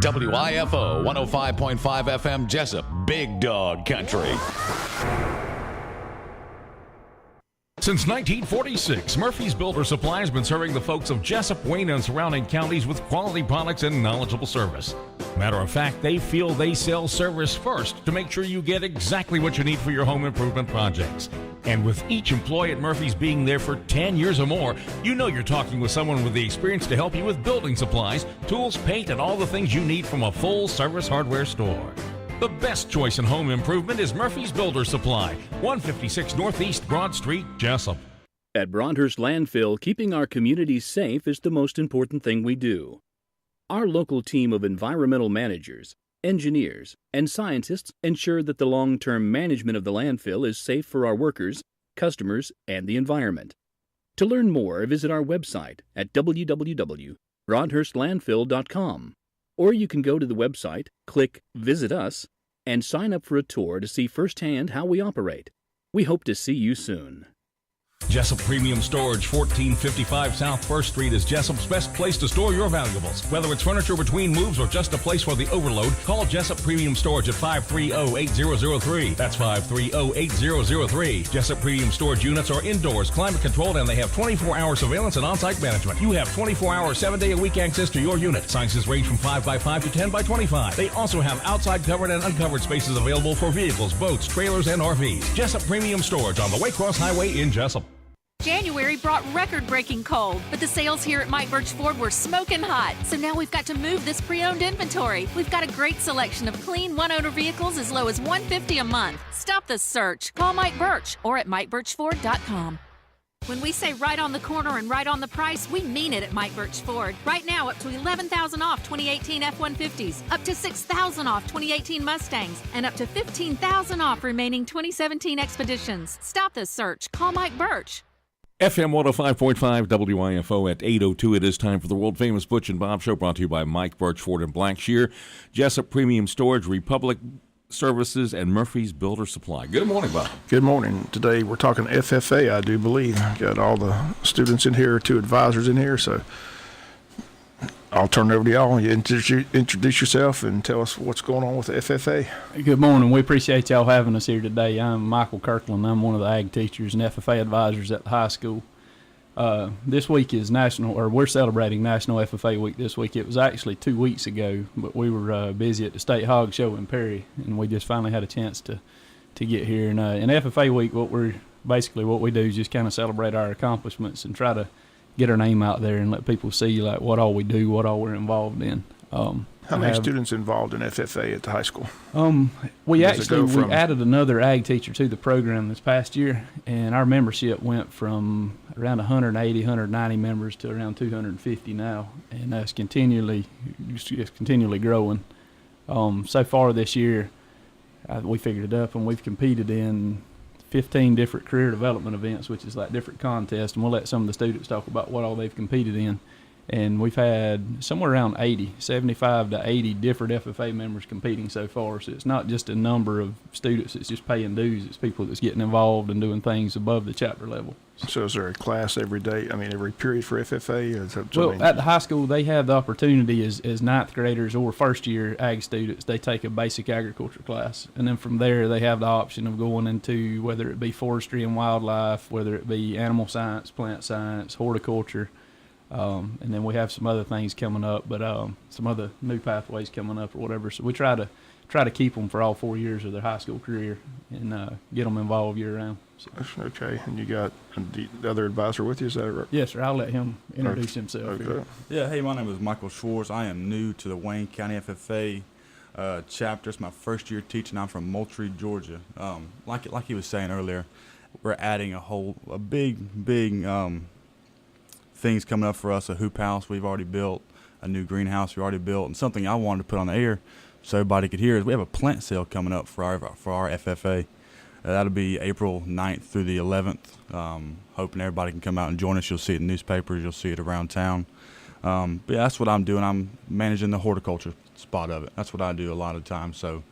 WIFO 105.5 FM Jesup, Big Dog Country. Since 1946, Murphy's Builder Supply has been serving the folks of Jesup, Wayne, and surrounding counties with quality products and knowledgeable service. Matter of fact, they feel they sell service first to make sure you get exactly what you need for your home improvement projects. And with each employee at Murphy's being there for 10 years or more, you know you're talking with someone with the experience to help you with building supplies, tools, paint, and all the things you need from a full-service hardware store. The best choice in home improvement is Murphy's Builder Supply, 156 Northeast Broad Street, Jesup. At Broadhurst Landfill, keeping our communities safe is the most important thing we do. Our local team of environmental managers, engineers, and scientists ensure that the long-term management of the landfill is safe for our workers, customers, and the environment. To learn more, visit our website at www.broadhurstlandfill.com. Or you can go to the website, click Visit Us, and sign up for a tour to see firsthand how we operate. We hope to see you soon. Jesup Premium Storage, 1455 South 1st Street is Jesup's best place to store your valuables. Whether it's furniture between moves or just a place for the overload, call Jesup Premium Storage at 530-8003. That's 530-8003. Jesup Premium Storage units are indoors, climate controlled, and they have 24-hour surveillance and on-site management. You have 24-hour, 7-day-a-week access to your unit. Sizes range from 5x5 to 10x25. They also have outside covered and uncovered spaces available for vehicles, boats, trailers, and RVs. Jesup Premium Storage on the Waycross Highway in Jesup. January brought record-breaking cold, but the sales here at Mike Birch Ford were smoking hot. So now we've got to move this pre-owned inventory. We've got a great selection of clean one-owner vehicles as low as $150 a month. Stop the search. Call Mike Birch or at MikeBirchFord.com. When we say right on the corner and right on the price, we mean it at Mike Birch Ford. Right now, up to $11,000 off 2018 F-150s, up to $6,000 off 2018 Mustangs, and up to $15,000 off remaining 2017 Expeditions. Stop the search. Call Mike Birch. FM 105.5 WIFO at 8:02. It is time for the world-famous Butch and Bob Show, brought to you by Mike Birch Ford in Blackshear, Jesup Premium Storage, Republic Services, and Murphy's Builder Supply. Good morning, Bob. Good morning. Today we're talking FFA, I do believe. Got all the students in here, 2 advisors in here, so I'll turn it over to y'all. You introduce yourself and tell us what's going on with the FFA. Good morning. We appreciate y'all having us here today. I'm Michael Kirkland. I'm one of the ag teachers and FFA advisors at the high school. This week is we're celebrating National FFA Week this week. It was actually 2 weeks ago, but we were busy at the State Hog Show in Perry, and we just finally had a chance to get here. And in FFA Week, what we do is just kind of celebrate our accomplishments and try to get our name out there and let people see like what all we do, what all we're involved in. How many students involved in FFA at the high school? We added another ag teacher to the program this past year, and our membership went from around 180, 190 members to around 250 now, and that's continually growing. So far this year, we figured it up, and we've competed in 15 different career development events, which is like different contests, and we'll let some of the students talk about what all they've competed in. And we've had somewhere around 75 to 80 different FFA members competing so far. So it's not just a number of students that's just paying dues. It's people that's getting involved and doing things above the chapter level. So is there a class every day, every period for FFA? Well, at the high school, they have the opportunity as ninth graders or first-year ag students, they take a basic agriculture class. And then from there, they have the option of going into whether it be forestry and wildlife, whether it be animal science, plant science, horticulture. And then we have some other things coming up, but some other new pathways coming up or whatever. So we try to keep them for all 4 years of their high school career and get them involved year round. So. Okay, and you got the other advisor with you, is that right? Yes, sir. I'll let him introduce himself. Okay. Here. Yeah, hey, my name is Michael Schwartz. I am new to the Wayne County FFA chapter. It's my first year teaching. I'm from Moultrie, Georgia. Like he was saying earlier, we're adding a big things coming up for us. A hoop house we've already built, a new greenhouse we already built, and something I wanted to put on the air so everybody could hear is we have a plant sale coming up for our FFA. That'll be April 9th through the 11th. Hoping everybody can come out and join us. You'll see it in newspapers. You'll see it around town. But yeah, that's what I'm doing. I'm managing the horticulture spot of it. That's what I do a lot of times. So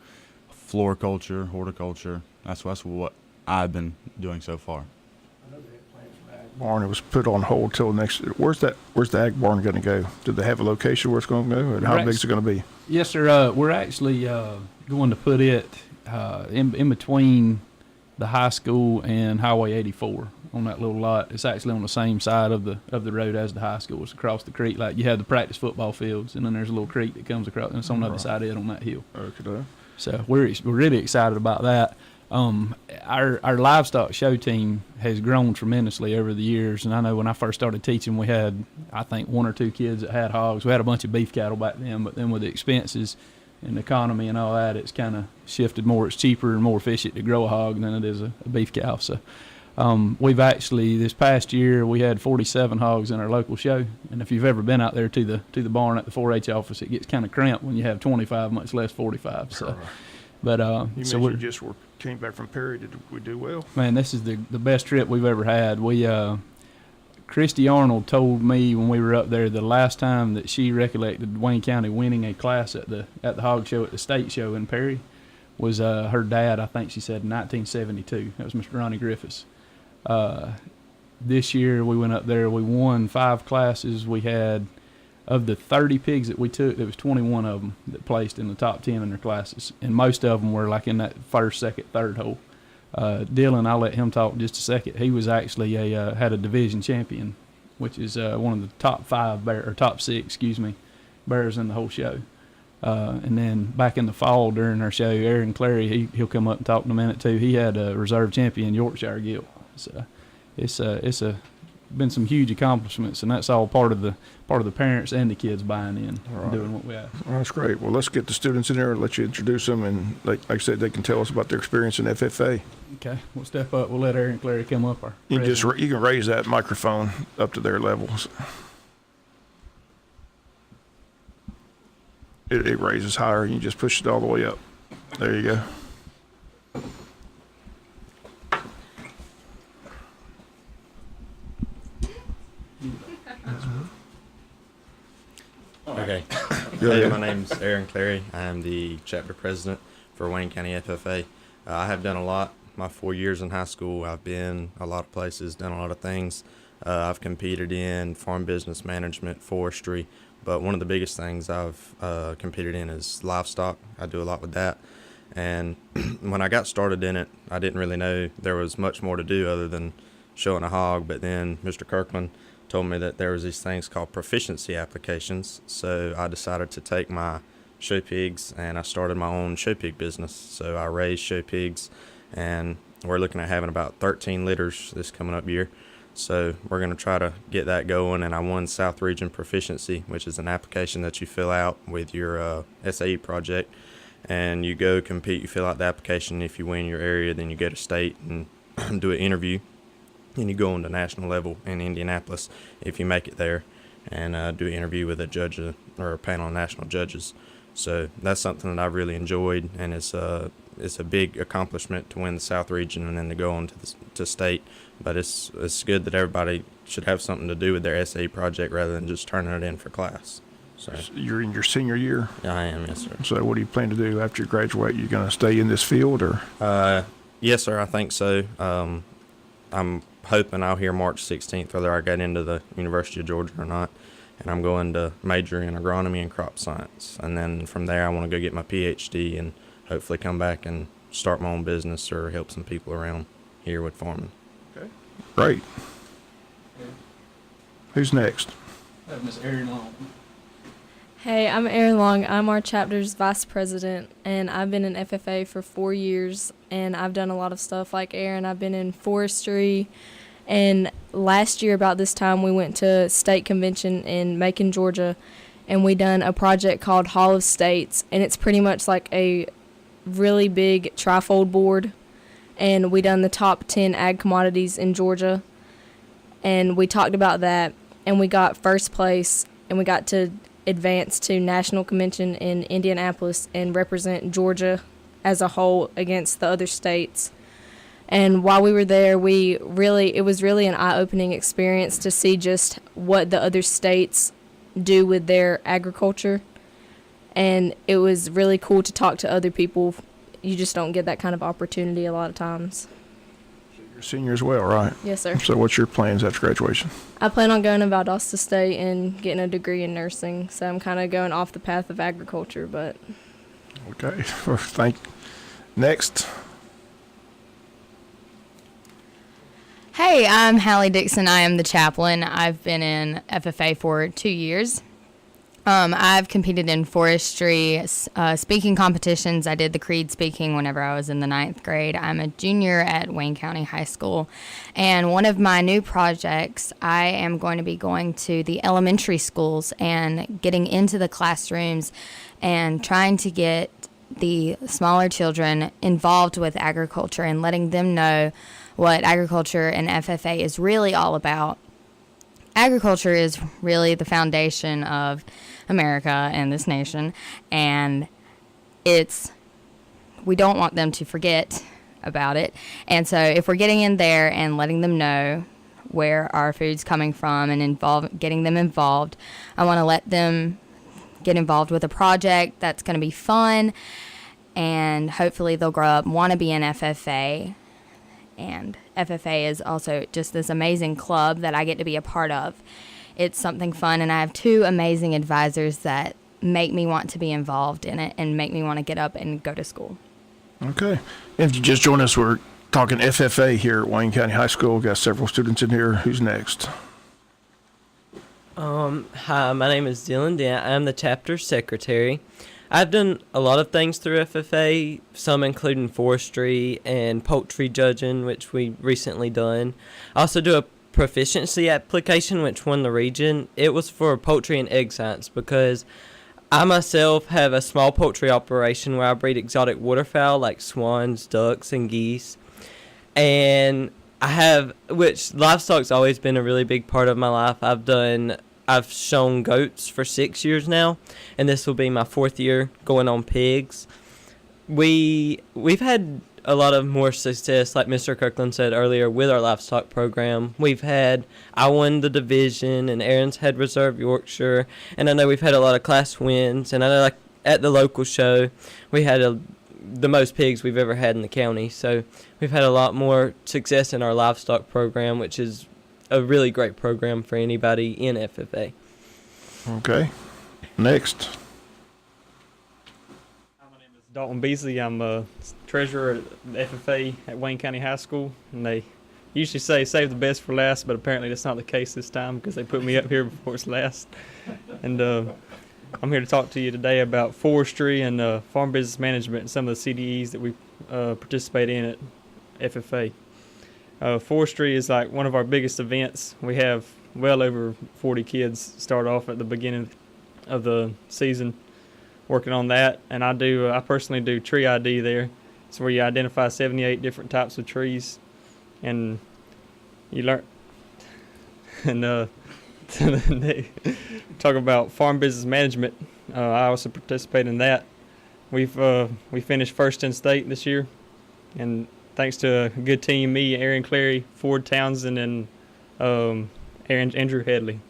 floriculture, horticulture, that's what I've been doing so far. barn. It was put on hold till next. Where's the ag barn going to go? Do they have a location where it's going to go, and how big is it going to be? Yes, sir. We're actually going to put it in between the high school and Highway 84 on that little lot. It's actually on the same side of the road as the high school. It's across the creek. Like you have the practice football fields, and then there's a little creek that comes across, and it's on the other side of it on that hill. Okay. So we're really excited about that. Our livestock show team has grown tremendously over the years, and I know when I first started teaching, we had, I think, 1 or 2 kids that had hogs. We had a bunch of beef cattle back then, but then with the expenses and the economy and all that, it's kind of shifted more. It's cheaper and more efficient to grow a hog than it is a beef cow. So we've actually, this past year, we had 47 hogs in our local show, and if you've ever been out there to the barn at the 4-H office, it gets kind of cramped when you have 25, much less 45. So. But you so mentioned you just came back from Perry. Did we do well? Man, this is the best trip we've ever had. We Christy Arnold told me when we were up there the last time that she recollected Wayne County winning a class at the hog show at the state show in Perry was her dad. I think she said in 1972. That was Mr. Ronnie Griffiths. This year we went up there. We won 5 classes. We had, of the 30 pigs that we took, there was 21 of them that placed in the top 10 in their classes, and most of them were like in that first, second, third hole. Dylan, I'll let him talk in just a second. He was actually had a division champion, which is one of the top 5 top 6, bears in the whole show. And then back in the fall during our show, Aaron Clary, he'll come up and talk in a minute too. He had a reserve champion Yorkshire gilt. So it's been some huge accomplishments, and that's all part of the parents and the kids buying in and doing what we have. Well, that's great. Well, let's get the students in there and let you introduce them, and like I said, they can tell us about their experience in FFA. Okay, we'll step up. We'll let Aaron Clary come up. You can raise that microphone up to their levels. It raises higher, and you just push it all the way up. There you go. Okay. Hey, my name's Aaron Clary. I am the chapter president for Wayne County FFA. I have done a lot. My 4 years in high school, I've been a lot of places, done a lot of things. I've competed in farm business management, forestry, but one of the biggest things I've competed in is livestock. I do a lot with that. And when I got started in it, I didn't really know there was much more to do other than showing a hog, but then Mr. Kirkland told me that there was these things called proficiency applications, so I decided to take my show pigs and I started my own show pig business. So I raised show pigs, and we're looking at having about 13 litters this coming up year. So we're going to try to get that going, and I won South Region Proficiency, which is an application that you fill out with your SAE project, and you go compete. You fill out the application. If you win your area, then you go to state and do an interview. And you go on to national level in Indianapolis if you make it there, and do an interview with a judge or a panel of national judges. So that's something that I've really enjoyed, and it's a big accomplishment to win the South Region and then to go on to state. But it's good that everybody should have something to do with their SAE project rather than just turning it in for class. So you're in your senior year? I am, yes, sir. So what do you plan to do after you graduate? You going to stay in this field, or? Yes, sir, I think so. I'm hoping I'll hear March 16th whether I get into the University of Georgia or not, and I'm going to major in agronomy and crop science, and then from there I want to go get my PhD and hopefully come back and start my own business or help some people around here with farming. Okay, great. Who's next? Miss Erin Long. Hey, I'm Erin Long. I'm our chapter's vice president, and I've been in FFA for 4 years, and I've done a lot of stuff like Aaron. I've been in forestry, and last year about this time we went to state convention in Macon, Georgia, and we done a project called Hall of States, and it's pretty much like a really big trifold board, and we done the top 10 ag commodities in Georgia, and we talked about that, and we got first place, and we got to advance to national convention in Indianapolis and represent Georgia as a whole against the other states. And while we were there, it was really an eye-opening experience to see just what the other states do with their agriculture. And it was really cool to talk to other people. You just don't get that kind of opportunity a lot of times. So You're a senior as well, right? Yes, sir. So what's your plans after graduation? I plan on going to Valdosta State and getting a degree in nursing, so I'm kind of going off the path of agriculture, but... Okay, next. Hey, I'm Hallie Dixon. I am the chaplain. I've been in FFA for 2 years. I've competed in forestry, speaking competitions. I did the creed speaking whenever I was in the 9th grade. I'm a junior at Wayne County High School. And one of my new projects, I am going to be going to the elementary schools and getting into the classrooms and trying to get the smaller children involved with agriculture and letting them know what agriculture and FFA is really all about. Agriculture is really the foundation of America and this nation, and we don't want them to forget about it. And so if we're getting in there and letting them know where our food's coming from and getting them involved, I want to let them get involved with a project that's going to be fun, and hopefully they'll grow up and want to be in FFA. And FFA is also just this amazing club that I get to be a part of. It's something fun, and I have 2 amazing advisors that make me want to be involved in it and make me want to get up and go to school. Okay. If you just joined us, we're talking FFA here at Wayne County High School. We've got several students in here. Who's next? Hi, my name is Dylan Dent. I'm the chapter secretary. I've done a lot of things through FFA, some including forestry and poultry judging, which we recently done. I also do a proficiency application, which won the region. It was for poultry and egg science because I myself have a small poultry operation where I breed exotic waterfowl like swans, ducks, and geese. And which livestock's always been a really big part of my life. I've shown goats for 6 years now, and this will be my 4th year going on pigs. We've had a lot of more success, like Mr. Kirkland said earlier, with our livestock program. I won the division, and Aaron's had Reserve Yorkshire, and I know we've had a lot of class wins, and I know like at the local show, we had the most pigs we've ever had in the county, so we've had a lot more success in our livestock program, which is a really great program for anybody in FFA. Okay. Next. My name is Dalton Beasley. I'm a treasurer at the FFA at Wayne County High School, and they usually say save the best for last, but apparently that's not the case this time because they put me up here before it's last. And I'm here to talk to you today about forestry and farm business management and some of the CDEs that we participate in at FFA. Forestry is like one of our biggest events. We have well over 40 kids start off at the beginning of the season working on that, and I personally do tree ID there. It's where you identify 78 different types of trees, and you learn. And talk about farm business management. I also participate in that. We finished first in state this year, and thanks to a good team, me, Aaron Clary, Ford Townsend, and Andrew Headley.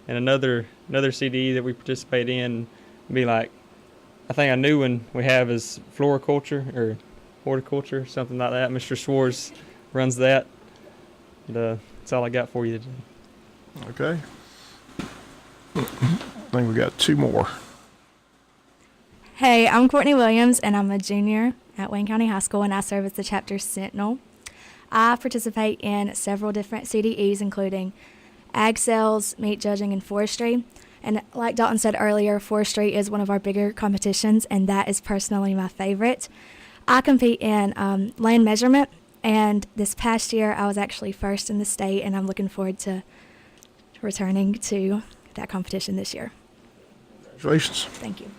And another CDE that we participate in be like, I think a new one we have is floriculture or horticulture, something like that. Mr. Schwartz runs that. And, that's all I got for you today. Okay. I think we got 2 more. Hey, I'm Courtney Williams, and I'm a junior at Wayne County High School, and I serve as the chapter sentinel. I participate in several different CDEs, including ag sales, meat judging, and forestry. And like Dalton said earlier, forestry is one of our bigger competitions, and that is personally my favorite. I compete in land measurement, and this past year I was actually first in the state, and I'm looking forward to returning to that competition this year. Congratulations. Thank you.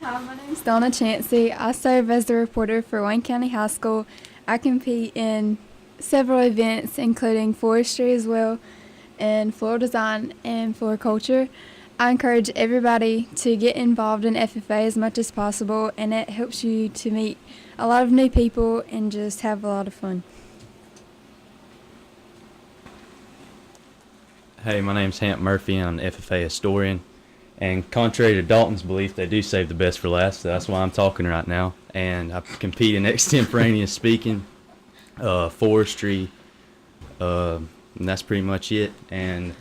Hi, my name is Donna Chancey. I serve as the reporter for Wayne County High School. I compete in several events, including forestry as well, and floral design and floriculture. I encourage everybody to get involved in FFA as much as possible, and it helps you to meet a lot of new people and just have a lot of fun. Hey, my name's Hamp Murphy. I'm an FFA historian, And contrary to Dalton's belief, they do save the best for last. So that's why I'm talking right now. And I compete in extemporaneous speaking, forestry, and that's pretty much it. And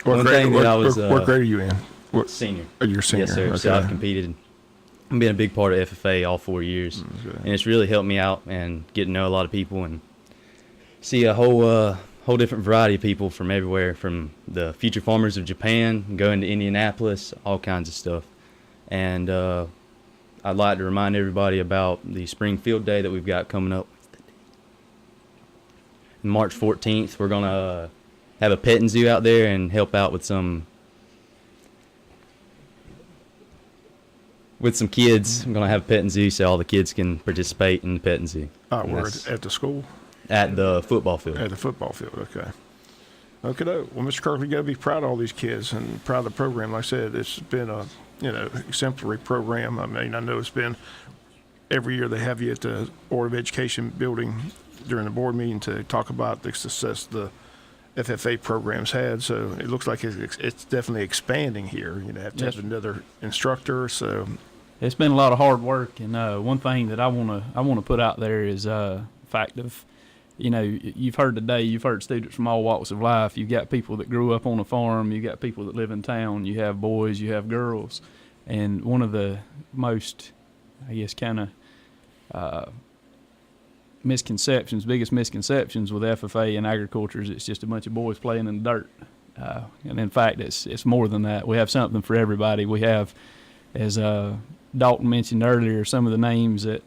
what grade are you in? Senior. Oh, you're senior. Yes, sir. Okay. So I've competed. I've been a big part of FFA all 4 years, and it's really helped me out and get to know a lot of people and see a whole different variety of people from everywhere, from the future farmers of Japan, going to Indianapolis, all kinds of stuff. And I'd like to remind everybody about the spring field day that we've got coming up. March 14th, we're going to have a petting zoo out there and help out with some kids. I'm going to have a petting zoo so all the kids can participate in the petting zoo. We're at the school? At the football field. At the football field, okay. Okay, well, Mr. Kirkley, you got to be proud of all these kids and proud of the program. Like I said, it's been a exemplary program. I mean, I know it's been every year they have you at the Board of Education building during the board meeting to talk about the success the FFA programs had. So it looks like it's definitely expanding here. Have to have another instructor. So it's been a lot of hard work, and one thing that I want to put out there is the fact of, you've heard today, you've heard students from all walks of life. You've got people that grew up on a farm. You've got people that live in town. You have boys. You have girls. And one of the most, I guess, kind of biggest misconceptions with FFA and agriculture is it's just a bunch of boys playing in the dirt. And in fact, it's more than that. We have something for everybody. We have, as Dalton mentioned earlier, some of the names that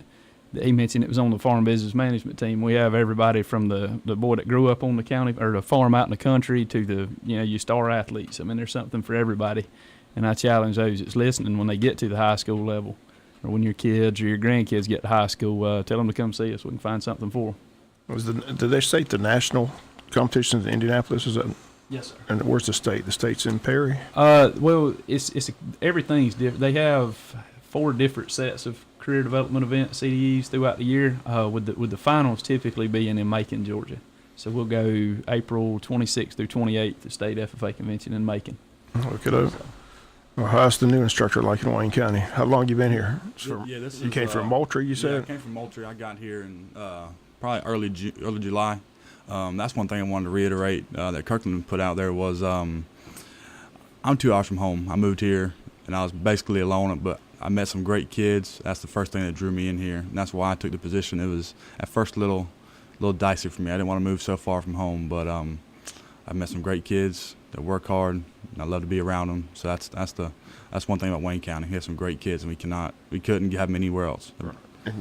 he mentioned it was on the farm business management team. We have everybody from the boy that grew up on the county or the farm out in the country to the your star athletes. I mean, there's something for everybody, and I challenge those that's listening when they get to the high school level, or when your kids or your grandkids get to high school, tell them to come see us. We can find something for them. Did they state the national competitions in Indianapolis? Is that? Yes, sir. And where's the state? The state's in Perry. Well, it's everything's different. They have 4 different sets of career development events, CDEs, throughout the year, with the finals typically being in Macon, Georgia. So we'll go April 26th through 28th, the state FFA convention in Macon. Look it up. Well, how's the new instructor like in Wayne County? How long you been here? You came from Moultrie, you said? Yeah, I came from Moultrie. I got here in probably early July. That's one thing I wanted to reiterate that Kirkland put out there was I'm 2 hours from home. I moved here, and I was basically alone, but I met some great kids. That's the first thing that drew me in here, and that's why I took the position. It was at first a little dicey for me. I didn't want to move so far from home, but I met some great kids that work hard, and I love to be around them. So that's one thing about Wayne County. We have some great kids, and we couldn't have them anywhere else.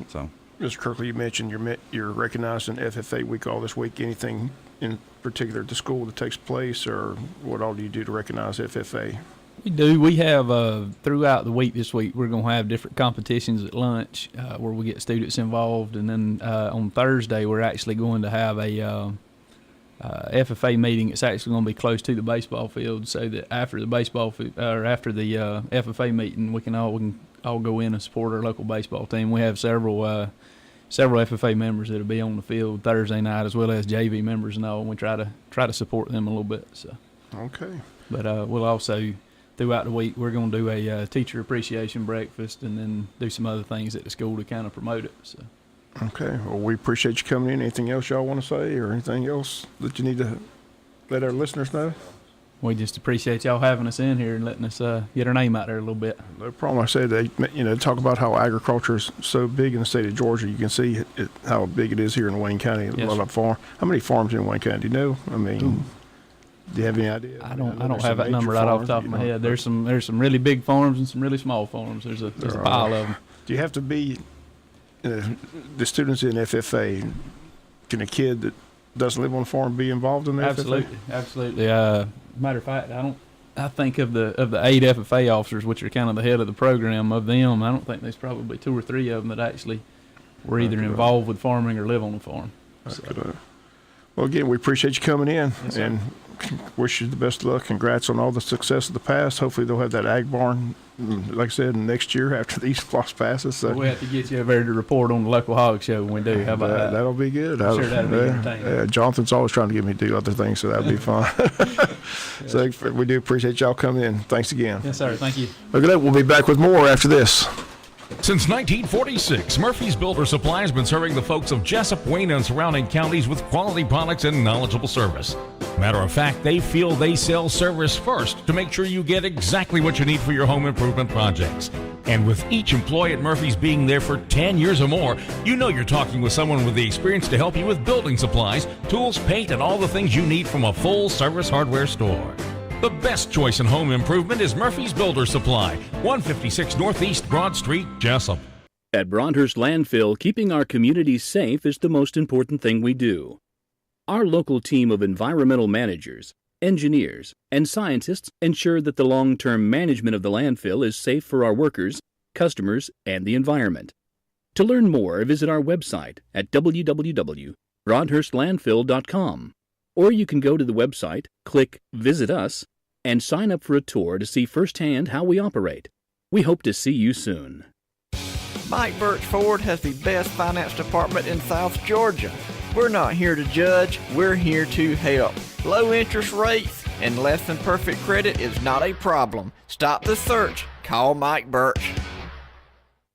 So, Mr. Kirkley, you mentioned you're recognized in FFA week all this week. Anything in particular at the school that takes place, or what all do you do to recognize FFA? We do. We have throughout the week this week, we're going to have different competitions at lunch where we get students involved. And then on Thursday, we're actually going to have a FFA meeting. It's actually going to be close to the baseball field, so that after the after the FFA meeting, we can all go in and support our local baseball team. We have several FFA members that'll be on the field Thursday night, as well as JV members and all. And we try to support them a little bit. So okay. But we'll also, throughout the week, we're going to do a teacher appreciation breakfast and then do some other things at the school to kind of promote it. So. Okay. Well, we appreciate you coming in. Anything else y'all want to say, or anything else that you need to let our listeners know? We just appreciate y'all having us in here and letting us get our name out there a little bit. No problem. I said they, talk about how agriculture is so big in the state of Georgia. You can see how big it is here in Wayne County. Yes, a lot of farm. How many farms in Wayne County? Do you know? I mean, do you have any idea? I don't have that number right off the top of my head. There's some really big farms and some really small farms. There's a pile of them. Do you have to be the students in FFA? Can a kid that doesn't live on a farm be involved in the FFA? Absolutely. Matter of fact, I think of the 8 FFA officers, which are kind of the head of the program, of them, I don't think there's probably 2 or 3 of them that actually were either involved with farming or live on a farm. So. Well, again, we appreciate you coming in and wish you the best of luck. Congrats on all the success of the past. Hopefully they'll have that ag barn, like I said, next year after the East Floss passes. So we'll have to get you over to report on the local hog show when we do. How about that? That'll be good. I'm sure that'll be entertaining. Jonathan's always trying to get me to do other things, so that'll be fun. So we do appreciate y'all coming in. Thanks again. Yes, sir. Thank you. Okay, we'll be back with more after this. Since 1946, Murphy's Builder Supply has been serving the folks of Jesup, Wayne, and surrounding counties with quality products and knowledgeable service. Matter of fact, they feel they sell service first to make sure you get exactly what you need for your home improvement projects. And with each employee at Murphy's being there for 10 years or more, you know you're talking with someone with the experience to help you with building supplies, tools, paint, and all the things you need from a full-service hardware store. The best choice in home improvement is Murphy's Builder Supply, 156 Northeast Broad Street, Jesup. At Broadhurst Landfill, keeping our communities safe is the most important thing we do. Our local team of environmental managers, engineers, and scientists ensure that the long-term management of the landfill is safe for our workers, customers, and the environment. To learn more, visit our website at www.broadhurstlandfill.com. Or you can go to the website, click Visit Us, and sign up for a tour to see firsthand how we operate. We hope to see you soon. Mike Birch Ford has the best finance department in South Georgia. We're not here to judge, we're here to help. Low interest rates and less than perfect credit is not a problem. Stop the search. Call Mike Birch.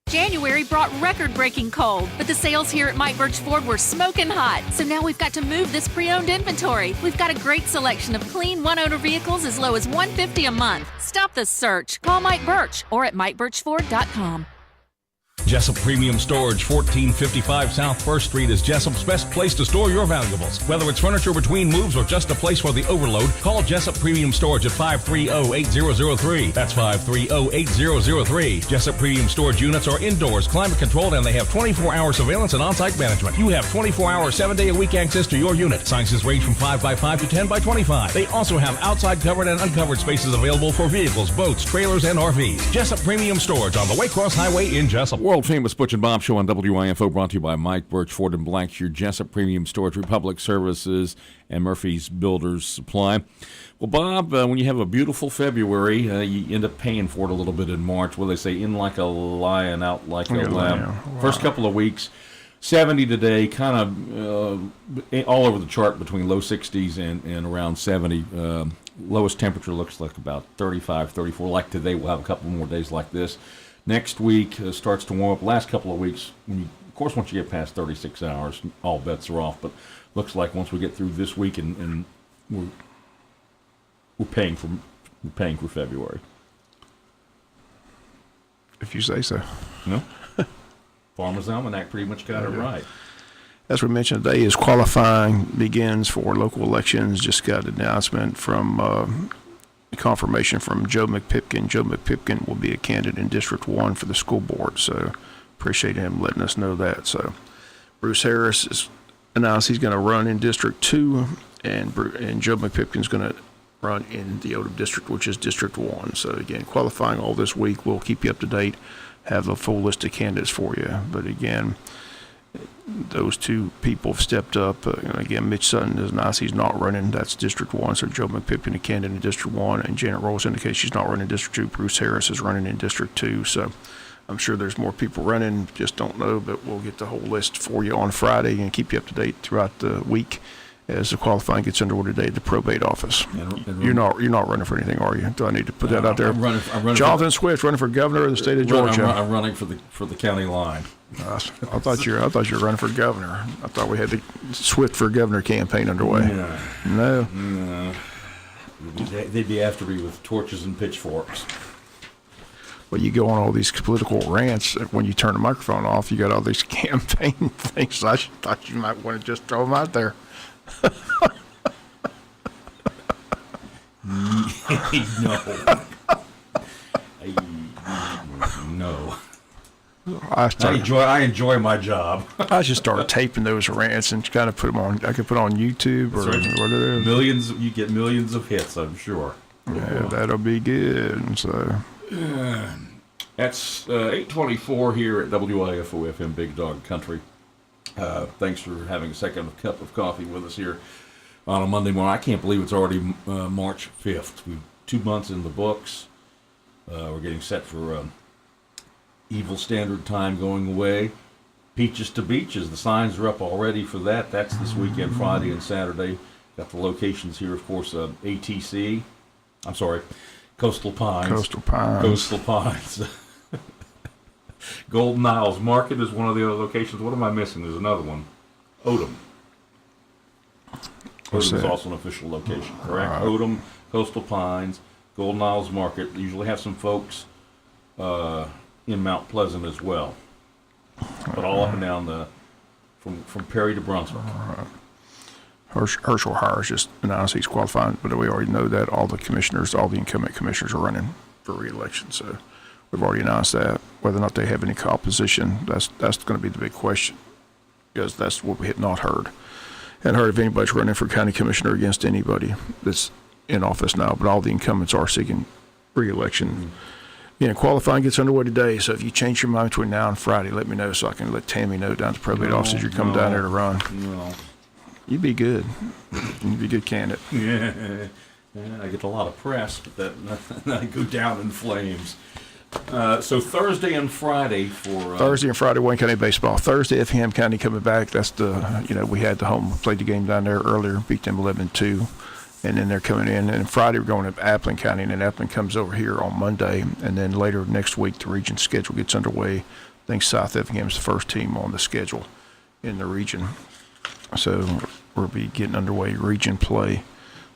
January brought record-breaking cold, but the sales here at Mike Birch Ford were smoking hot. So now we've got to move this pre-owned inventory. We've got a great selection of clean one-owner vehicles as low as $150 a month. Stop the search. Call Mike Birch or at MikeBirchFord.com. Jesup Premium Storage, 1455 South 1st Street is Jesup's best place to store your valuables. Whether it's furniture between moves or just a place for the overload, call Jesup Premium Storage at 530-8003. That's 530-8003. Jesup Premium Storage units are indoors, climate controlled, and they have 24-hour surveillance and on-site management. You have 24-hour, 7-day-a-week access to your unit. Sizes range from 5x5 to 10x25. They also have outside covered and uncovered spaces available for vehicles, boats, trailers, and RVs. Jesup Premium Storage on the Waycross Highway in Jesup. World famous Butch and Bob Show on WIFO, brought to you by Mike Birch, Ford and Blackshear, Jesup Premium Storage, Republic Services, and Murphy's Builders Supply. Well, Bob, when you have a beautiful February, you end up paying for it a little bit in March. Well, they say in like a lion, out like a lamb. Wow. First couple of weeks, 70 today, kind of all over the chart between low 60s and around 70. Lowest temperature looks like about 35, 34. Like today, we'll have a couple more days like this. Next week starts to warm up. Last couple of weeks, of course, once you get past 36 hours, all bets are off. But looks like once we get through this week, and we're paying for February. If you say so. No. Farmer's Almanac pretty much got it right. As we mentioned today, is qualifying begins for local elections. Just got an announcement from. Confirmation from Joe McPipkin. Joe McPipkin will be a candidate in District 1 for the school board, so appreciate him letting us know that. So Bruce Harris has announced he's going to run in District 2, and Joe McPipkin's going to run in the Odom District, which is District 1. So again, qualifying all this week. We'll keep you up to date, have a full list of candidates for you. But again, those two people have stepped up. Again, Mitch Sutton is nice. He's not running. That's District 1. So Joe McPipkin, a candidate in District 1. And Janet Rose indicates she's not running in District 2. Bruce Harris is running in District 2. So I'm sure there's more people running. Just don't know. But we'll get the whole list for you on Friday and keep you up to date throughout the week as the qualifying gets underway today at the probate office. You're not running for anything, are you? Do I need to put that out there? I'm running Jonathan Swift running for governor of the state of Georgia. I'm running for the county line. I thought you were running for governor. I thought we had the Swift for governor campaign underway. No. They'd be after me with torches and pitchforks. Well, you go on all these political rants. When you turn the microphone off, you got all these campaign things. I thought you might want to just throw them out there. No. I enjoy my job. I should start taping those rants and kind of put them on. I could put on YouTube or whatever. Millions. You get millions of hits, I'm sure. Yeah, that'll be good. So that's 8:24 here at WIFO FM Big Dog Country. Thanks for having a second cup of coffee with us here on a Monday morning. I can't believe it's already March 5th. We're 2 months in the books. We're getting set for Evil Standard Time going away. Peaches to Beaches. The signs are up already for that. That's this weekend, Friday and Saturday. Got the locations here, of course, ATC. I'm sorry, Coastal Pines. Coastal Pines. Golden Isles Market is one of the other locations. What am I missing? There's another one. Odom. Odom is also an official location, correct? Odom, Coastal Pines, Golden Isles Market. They usually have some folks in Mount Pleasant as well. But all up and down from Perry to Brunswick. Herschel Harris just announced he's qualifying, but we already know that all the incumbent commissioners are running for re-election. So we've already announced that. Whether or not they have any opposition, that's going to be the big question, because that's what we had not heard. Hadn't heard if anybody's running for county commissioner against anybody that's in office now, but all the incumbents are seeking re-election. Qualifying gets underway today, so if you change your mind between now and Friday, let me know so I can let Tammy know down at the probate office you're coming down there to run. No. You'd be good. You'd be a good candidate. Yeah, I get a lot of press, but I go down in flames. So Thursday and Friday for Thursday and Friday, Wayne County baseball. Thursday, Effingham County coming back. That's we had the home, played the game down there earlier, beat them 11-2, and then they're coming in. And Friday we're going to Appling County, and then Appling comes over here on Monday, and then later next week the region schedule gets underway. I think South Effingham's the first team on the schedule in the region, so we'll be getting underway region play.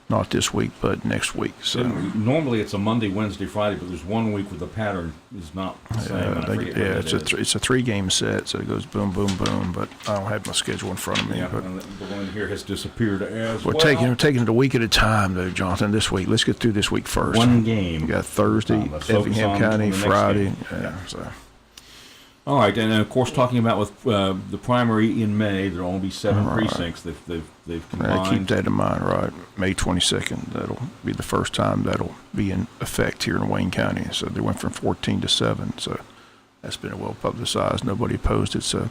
Not this week, but next week. So normally it's a Monday, Wednesday, Friday, but there's 1 week where the pattern is not the same. It's a 3-game set, so it goes boom, boom, boom. But I don't have my schedule in front of me. Yeah, and the one here has disappeared as well. We're taking it a week at a time, though, Jonathan. This week, let's get through this week first. One game. We got Thursday, Effingham County, Friday. So. All right, and of course, talking about with the primary in May, there'll only be 7 precincts. They've combined. Keep that in mind, right? May 22nd. That'll be the first time that'll be in effect here in Wayne County. So they went from 14 to 7. So that's been well publicized. Nobody opposed it. So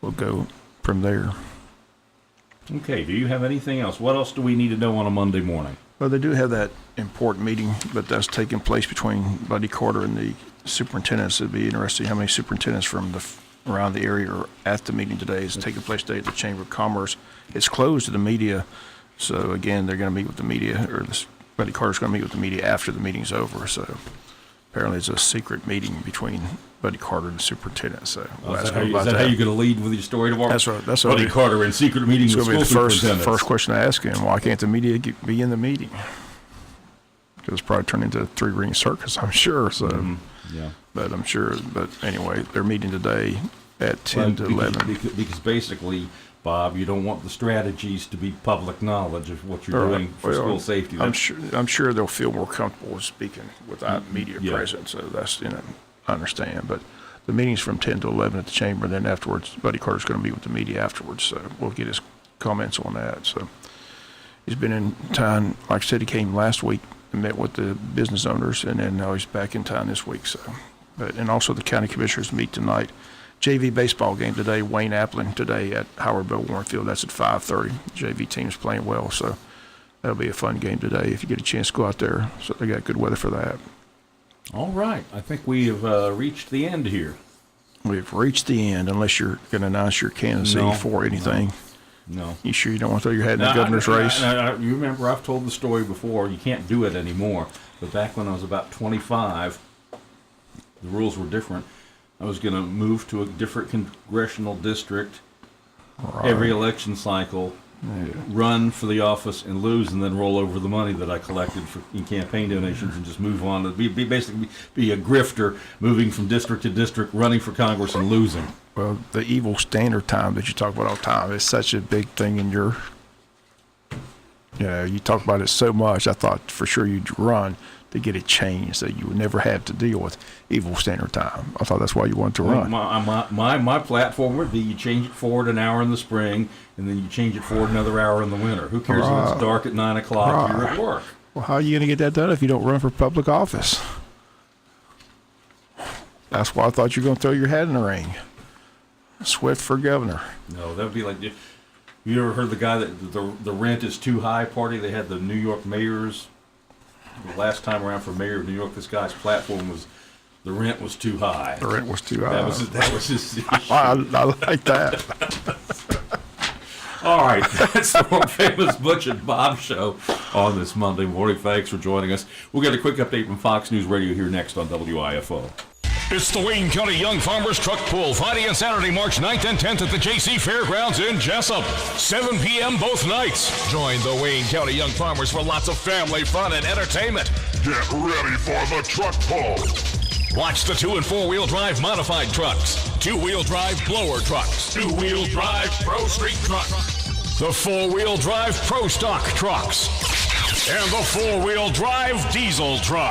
we'll go from there. Okay. Do you have anything else? What else do we need to know on a Monday morning? Well, they do have that important meeting, but that's taking place between Buddy Carter and the superintendents. It'd be interesting how many superintendents from around the area are at the meeting today. It's taking place today at the Chamber of Commerce. It's closed to the media, so again, they're going to meet with the media, or Buddy Carter's going to meet with the media after the meeting's over. So apparently, it's a secret meeting between Buddy Carter and the superintendent. So is that how you're going to lead with your story tomorrow? That's right. That's Buddy Carter in secret meeting with school superintendents. First question I ask him: why can't the media be in the meeting? Because it's probably turned into a 3-ring circus, I'm sure. So. Yeah, but I'm sure. But anyway, they're meeting today at 10 to 11. Because basically, Bob, you don't want the strategies to be public knowledge of what you're doing for school safety. I'm sure they'll feel more comfortable speaking without media presence. So that's I understand. But the meeting's from 10 to 11 at the chamber. Then afterwards, Buddy Carter's going to meet with the media afterwards. So we'll get his comments on that. So he's been in town. Like I said, he came last week. Met with the business owners, and then now he's back in town this week. So, and also the county commissioners meet tonight. JV baseball game today. Wayne Appling today at Howard Bell Warren Field. That's at 5:30. JV team's playing well, so that'll be a fun game today if you get a chance to go out there. So they got good weather for that. All right, I think we have reached the end here. We've reached the end, unless you're going to announce your candidacy for anything. No. You sure you don't want to throw your hat in the governor's race? You remember I've told the story before. You can't do it anymore. But back when I was about 25, the rules were different. I was going to move to a different congressional district every election cycle, run for the office and lose, and then roll over the money that I collected in campaign donations and just move on. Basically be a grifter, moving from district to district, running for Congress and losing. Well, the evil standard time that you talk about all the time is such a big thing in your, you talk about it so much. I thought for sure you'd run to get it changed so you would never have to deal with evil standard time. I thought that's why you wanted to run. My platform would be you change it forward an hour in the spring, and then you change it forward another hour in the winter. Who cares if it's dark at 9 o'clock? You're at work. Well, how are you going to get that done if you don't run for public office? That's why I thought you were going to throw your hat in the ring. Swift for governor. No, that would be like, you ever heard the guy that the rent is too high party? They had the New York mayors. The last time around for mayor of New York, this guy's platform was the rent was too high. The rent was too high. That was his issue. I like that. All right, that's the world famous Butch and Bob Show on this Monday morning. Thanks for joining us. We'll get a quick update from Fox News Radio here next on WIFO. It's the Wayne County Young Farmers Truck Pull, Friday and Saturday, March 9th and 10th at the JC Fairgrounds in Jesup. 7 p.m. both nights. Join the Wayne County Young Farmers for lots of family fun and entertainment. Get ready for the truck pull. Watch the 2- and 4-wheel drive modified trucks, 2-wheel drive blower trucks, 2-wheel drive pro street trucks, the 4-wheel drive pro stock trucks, and the 4-wheel drive diesel truck.